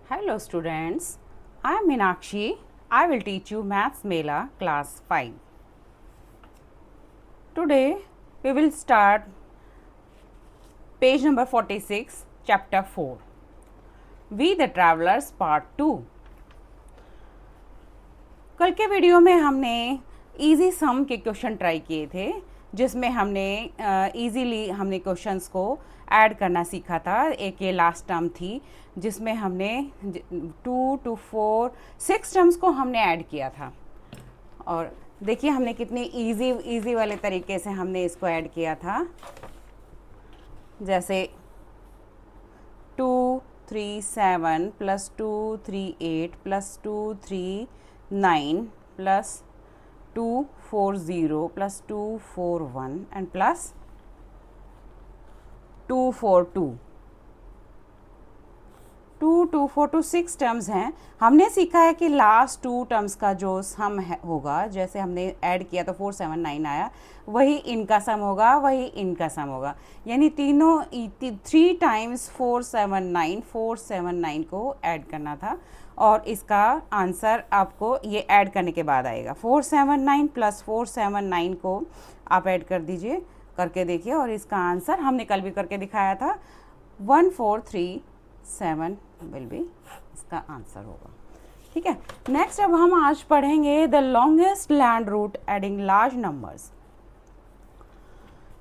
Hello students, I am Meenakshi. I will teach you Maths Mela class 5. Today we will start page number 46 chapter 4. We the Travelers part 2. कल के video में हमने easy सम के question try किए थे जिसमें हमने इजीली हमने क्वेश्चंस को ऐड करना सीखा था। एक ये लास्ट टर्म थी जिसमें हमने 2 to 4 6 टर्म्स को हमने ऐड किया था। और देखिए हमने कितनी इजी वाले तरीके से हमने इसको ऐड किया था। जैसे 2 3 7 plus 2 3 8 plus 2 3 9 plus 2 4 0 plus 2 4 1 and plus 2 4 2 2 2 4 2 6 terms हैं। हमने सीखा है कि लास्ट 2 टर्म्स का जो सम होगा, जैसे हमने ऐड किया तो 4 7 9 आया, वही इनका सम होगा, वही इनका सम होगा। यानी तीनों 3 टाइम्स 4 7 9 को ऐड करना था और इसका आंसर आपको ये ऐड करने के बाद आएगा। 4 7 9 प्लस 4 7 9 को आप ऐड कर दीजिए, करके देखिए और इसका आंसर हमने कल भी करके दिखाया था 1437 विल बी इसका आंसर होगा। ठीक है, नेक्स्ट अब हम आज पढ़ेंगे the longest land route adding large numbers.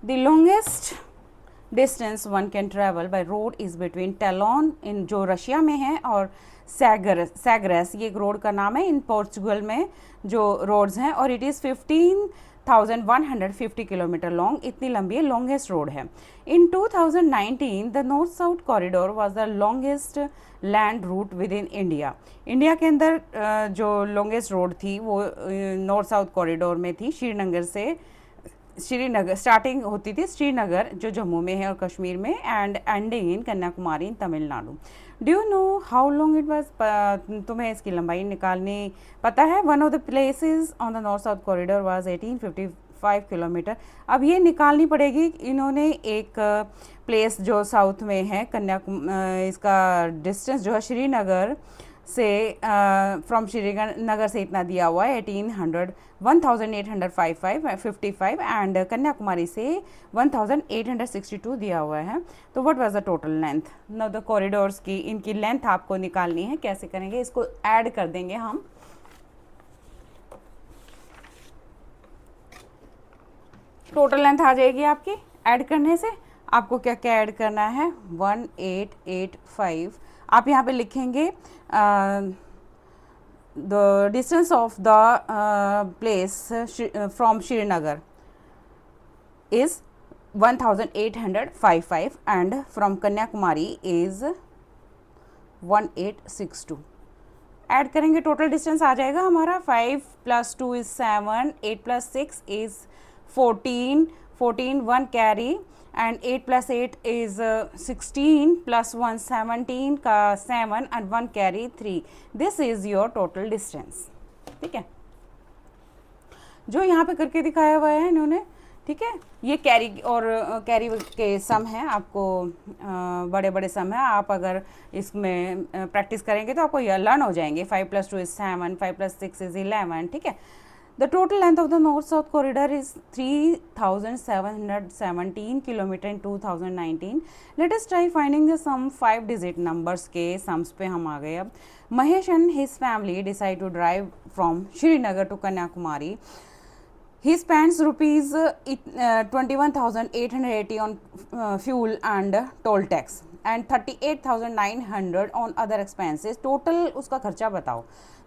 The longest distance one can travel by road is between टेलोन इन जो रशिया में है और सैग्रेस, ये एक रोड का नाम है, इन पोर्चुगल में जो रोड्स हैं, और इट इज़ 15,150 किलोमीटर लॉन्ग, इतनी लंबी है, लॉन्गेस्ट रोड है। इन 2019 the north south corridor was the longest land root with in India. India के अंदर जो लॉन्गेस्ट रोड थी वो नॉर्थ साउथ कॉरिडोर में थी। श्रीनगर स्टार्टिंग होती थी श्रीनगर जो जम्मू में है और कश्मीर में, and ending in Kanyakumari in Tamil Nadu. Do you know how long it was? तुम्हें इसकी लंबाई निकालनी पता है? One of the places on the north south corridor was 1855 kilometre. अब ये निकालनी पड़ेगी। इन्होंने एक प्लेस जो साउथ में है इसका डिस्टेंस जो है श्रीनगर से फ्रॉम श्रीनगर से इतना दिया हुआ है 1855 एंड कन्याकुमारी से 1862 दिया हुआ है। तो what was the total length? Now the corridors की इनकी लेंथ आपको निकालनी है। कैसे करेंगे? इसको ऐड कर देंगे हम। टोटल लेंथ आ जाएगी आपकी ऐड करने से। आपको क्या क्या ऐड करना है? 1885 आप यहाँ पे लिखेंगे the distance of the place from Srinagar is 1855 and from Kanyakumari is 1862। Add करेंगे, टोटल डिस्टेंस आ जाएगा हमारा 5 + 2 is 7, 8 + 6 is 14, 1 carry and 8 + 8 is 16 + 1 17 का 7 and 1 carry 3. This is your total distance. ठीक है, जो यहाँ पे करके दिखाया हुआ है इन्होंने। ठीक है, ये कैरी और कैरी के सम हैं, आपको बड़े बड़े सम हैं। आप अगर इसमें प्रैक्टिस करेंगे तो आपको ये लर्न हो जाएंगे। 5 + 2 is 7, 5 + 6 is 11। ठीक है, The total length of the north-south corridor is 3,717 kilometre in 2019. Let us try finding the sum 5-digit numbers के sums पे हम आ गए। अब Mahesh and his family decide to drive from Srinagar to Kanyakumari. He spends rupees 21,880 on fuel and toll tax and 38,900 on other expenses. Total उसका खर्चा बताओ।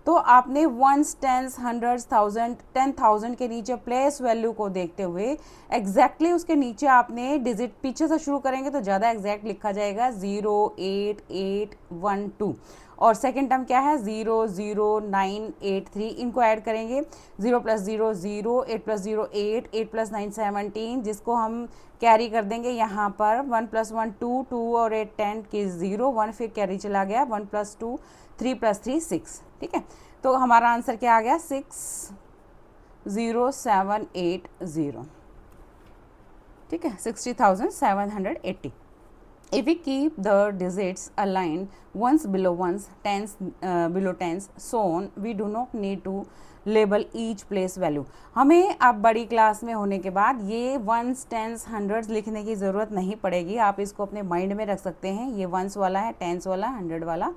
तो आपने 1s, 10s, 100s, 1000, 10,000 के नीचे प्लेस वैल्यू को देखते हुए एग्जैक्टली उसके नीचे आपने डिजिट पीछे से शुरू करेंगे तो ज़्यादा एग्जैक्ट लिखा जाएगा 0 8 8 1 2, और सेकेंड टर्म क्या है 0 0 9 8 3। इनको ऐड करेंगे 0 + 0 0, 8 + 0 8, 8 + 9 17, जिसको हम कैरी कर देंगे यहाँ पर 1 + 1 2, 2 और 8 10 की 0 1, फिर कैरी चला गया 1 + 2 3 + 3 6। ठीक है, तो हमारा आंसर क्या आ गया 60,780। ठीक है, 60,780। If we keep the digits aligned ones below ones, tens below tens, so on, we do not need to label each place value. हमें अब बड़ी क्लास में होने के बाद ये वंस टेंस हंड्रेड्स लिखने की ज़रूरत नहीं पड़ेगी। आप इसको अपने माइंड में रख सकते हैं। ये वंस वाला है, टेंस वाला, हंड्रेड वाला,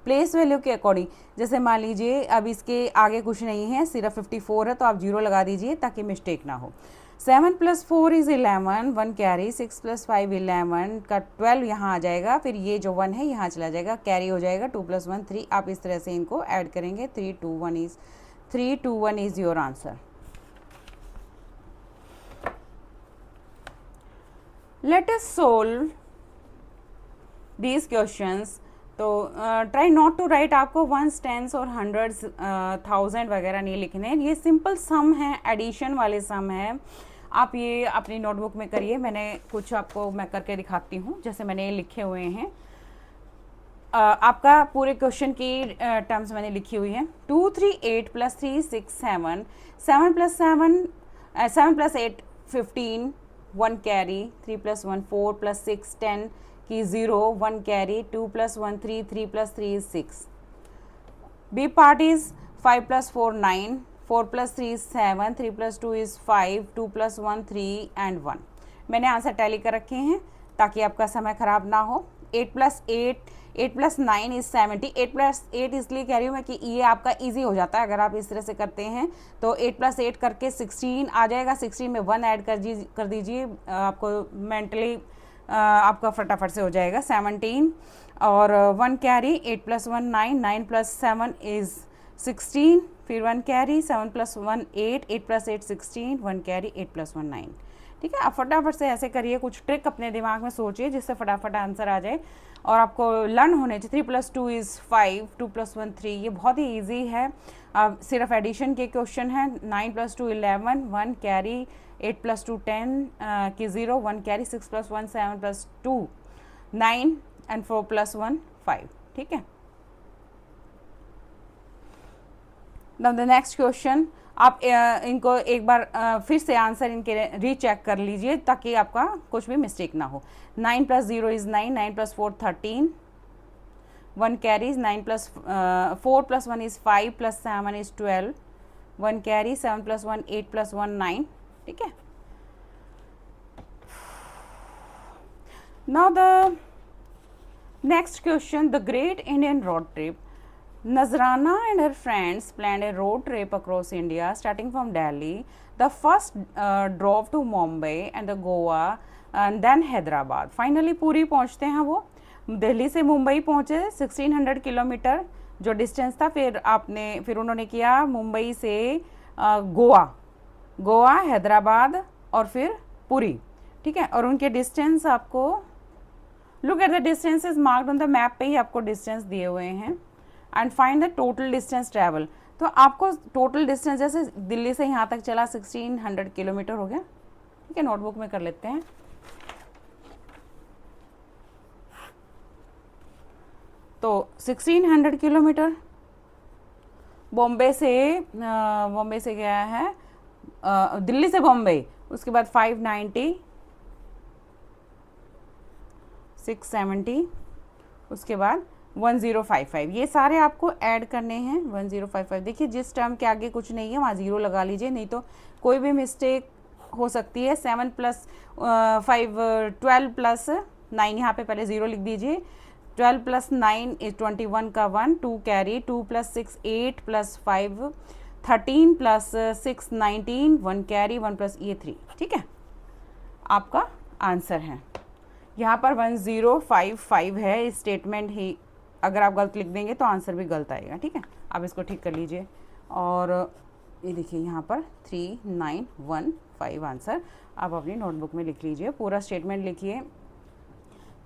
प्लेस वैल्यू के अकॉर्डिंग। जैसे मान लीजिए अब इसके आगे कुछ नहीं है, सिर्फ 54 है, तो आप 0 लगा दीजिए ताकि मिस्टेक ना हो। 7 + 4 इज़ 11, 1 कैरी, 6 + 5 11 का 12 यहाँ आ जाएगा, फिर ये जो 1 है यहाँ चला जाएगा, कैरी हो जाएगा, 2 + 1 3। आप इस तरह से इनको ऐड करेंगे। 3 2 1 is your answer. Let us solve these questions. तो ट्राई नॉट टू राइट, आपको वंस टेंस और हंड्रेड्स थाउजेंड वगैरह नहीं लिखने। ये सिंपल सम है, एडिशन वाले सम है। आप ये अपनी नोटबुक में करिए। मैंने कुछ आपको मैं करके दिखाती हूँ, जैसे मैंने ये लिखे हुए हैं। आपका पूरे क्वेश्चन की टर्म्स मैंने लिखी हुई है। 2 3 8 + 3 6 7, 7 + 8 15, 1 कैरी, 3 + 1 4 + 6 10 की 0, 1 carry, 2 + 1 3, 3 + 3 is 6। B part is 5 + 4 9, 4 + 3 is 7, 3 + 2 is 5, 2 + 1 3 and 1। मैंने आंसर टैली कर रखे हैं ताकि आपका समय ख़राब ना हो। 8 + 9 इज़ 70। 8 + 8 इसलिए कह रही हूँ मैं कि ये आपका इजी हो जाता है अगर आप इस तरह से करते हैं। तो 8 + 8 करके 16 आ जाएगा। 16 में 1 ऐड कर दीजिए, आपको मेंटली आपका फटाफट से हो जाएगा 17। और 1 कैरी, 8 + 1 9, 9 + 7 इज़ 16, फिर 1 कैरी, 7 + 1 8, 8 + 8 16, 1 कैरी, 8 + 1 9। ठीक है, आप फटाफट से ऐसे करिए, कुछ ट्रिक अपने दिमाग में सोचिए जिससे फटाफट आंसर आ जाए और आपको लर्न होने चाहिए। 3 + 2 इज़ 5, 2 + 1 3, ये बहुत ही ईजी है। सिर्फ एडिशन के क्वेश्चन है। 9 + 2 11, 1 कैरी, 8 + 2 10 की 0, 1 कैरी, 6 + 1 7 + 2 9 एंड 4 + 1 5। ठीक है, नाउ द नेक्स्ट क्वेश्चन। आप इनको एक बार फिर से आंसर इनके रीचेक कर लीजिए ताकि आपका कुछ भी मिस्टेक ना हो। 9 + 0 is 9, 9 + 4 13, 1 carries, 9 + 4 + 1 is 5 + 7 is 12, 1 carry, 7 + 1 8 + 1 9। ठीक है, now the next question. The great Indian road trip. Nazrana and her friends planned a road trip across India, starting from Delhi. The first drove to Mumbai and the Goa and then Hyderabad. Finally पूरी पहुँचते हैं वो। दिल्ली से मुंबई पहुँचे, 1600 kilometre जो distance था। फिर उन्होंने किया मुंबई से गोवा, हैदराबाद और फिर पुरी। ठीक है, और उनके डिस्टेंस आपको look at the distances marked on the map पे ही आपको डिस्टेंस दिए हुए हैं। And find the total distance travel. तो आपको टोटल डिस्टेंस, जैसे दिल्ली से यहाँ तक चला 1600 किलोमीटर हो गया। ठीक है, नोटबुक में कर लेते हैं। तो 1600 किलोमीटर बॉम्बे से गया है, दिल्ली से बॉम्बे, उसके बाद 590, 670, उसके बाद 1055। ये सारे आपको ऐड करने हैं। 1055, देखिए जिस टर्म के आगे कुछ नहीं है वहाँ 0 लगा लीजिए, नहीं तो कोई भी मिस्टेक हो सकती है। 7 + 5 12 + 9, यहाँ पे पहले 0 लिख दीजिए। 12 + 9 इज 21 का 1, 2 कैरी, 2 + 6 8 + 5 13 + 6 19, 1 कैरी, 1 + ये 3। ठीक है, आपका आंसर है। यहाँ पर 1055 है स्टेटमेंट ही, अगर आप गलत लिख देंगे तो आंसर भी गलत आएगा। ठीक है, आप इसको ठीक कर लीजिए। और ये देखिए यहाँ पर 3915 आंसर आप अपनी नोटबुक में लिख लीजिए। पूरा स्टेटमेंट लिखिए।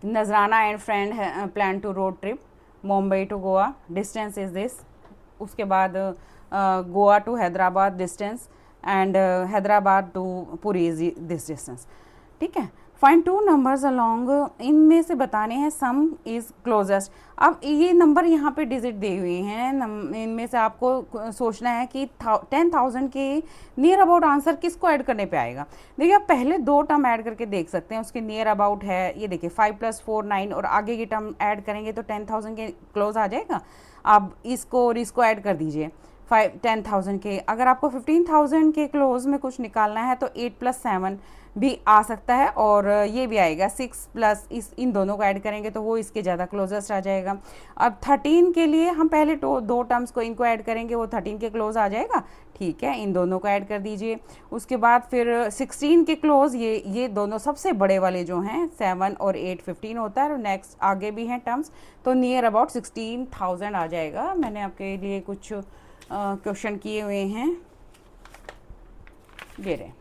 Nazrana and friend plan to road trip Mumbai to Goa, distance is this. उसके बाद Goa to Hyderabad distance, and Hyderabad to Puri is this distance. ठीक है, फाइंड टू नंबर्स अलॉन्ग, इनमें से बताने हैं सम इज़ क्लोजेस्ट। अब ये नंबर यहाँ पे डिजिट दिए हुए हैं, इनमें से आपको सोचना है कि 10,000 के नियर अबाउट आंसर किसको ऐड करने पे आएगा। देखिए आप पहले दो टर्म ऐड करके देख सकते हैं, उसके नियर अबाउट है, ये देखिए 5 + 4 9, और आगे की टर्म ऐड करेंगे तो 10,000 के क्लोज आ जाएगा। आप इसको और इसको ऐड कर दीजिए 10,000 के। अगर आपको 15,000 के क्लोज में कुछ निकालना है तो 8 + 7 भी आ सकता है, और ये भी आएगा 6 प्लस इन दोनों को ऐड करेंगे तो वो इसके ज़्यादा क्लोजेस्ट आ जाएगा। अब 13 के लिए हम पहले दो टर्म्स को इनको ऐड करेंगे, वो 13 के क्लोज आ जाएगा, ठीक है, इन दोनों को ऐड कर दीजिए। उसके बाद फिर 16 के क्लोज, ये दोनों सबसे बड़े वाले जो हैं 7 और 8 15 होता है, और नेक्स्ट आगे भी हैं टर्म्स, तो नियर अबाउट 16,000 आ जाएगा। मैंने आपके लिए कुछ क्वेश्चन किए हुए हैं, ये रहे,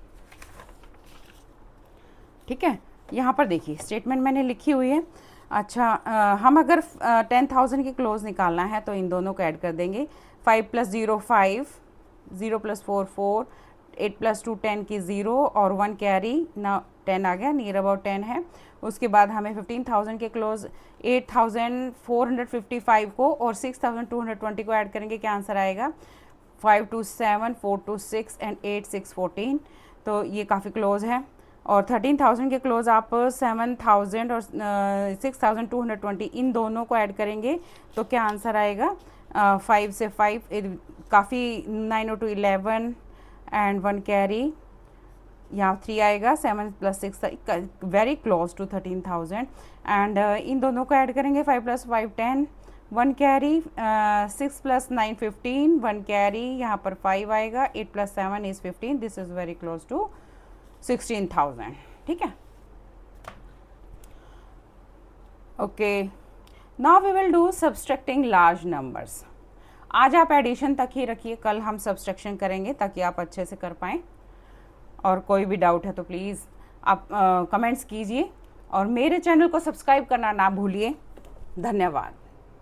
ठीक है। यहाँ पर देखिए स्टेटमेंट मैंने लिखी हुई है। अच्छा, हम अगर 10,000 की क्लोज निकालना है तो इन दोनों को ऐड कर देंगे। 5 + 0 5, 0 + 4 4, 8 + 2 10 की 0 और 1 कैरी ना 10 आ गया, नियर अबाउट 10 है। उसके बाद हमें 15,000 के क्लोज 8,455 को और 6,220 को ऐड करेंगे, क्या आंसर आएगा? 5 2 7, 4 2 6 एंड 8 6 14, तो ये काफ़ी क्लोज है। और 13,000 के क्लोज आप 7,000 और 6,220 इन दोनों को ऐड करेंगे तो क्या आंसर आएगा? 5 से 5 काफ़ी, 9 और 2 11 एंड 1 कैरी, यहाँ 3 आएगा, 7 + 6 वेरी क्लोज टू 13,000। एंड इन दोनों को ऐड करेंगे, 5 + 5 10, 1 कैरी, 6 + 9 15, 1 कैरी, यहाँ पर 5 आएगा, 8 + 7 is 15, this is very close to 16,000, ठीक है। Okay, now we will do subtracting large numbers. आज आप एडिशन तक ही रखिए, कल हम सब्सट्रैक्शन करेंगे ताकि आप अच्छे से कर पाएँ। और कोई भी डाउट है तो प्लीज़ आप कमेंट्स कीजिए, और मेरे चैनल को सब्सक्राइब करना ना भूलिए। धन्यवाद।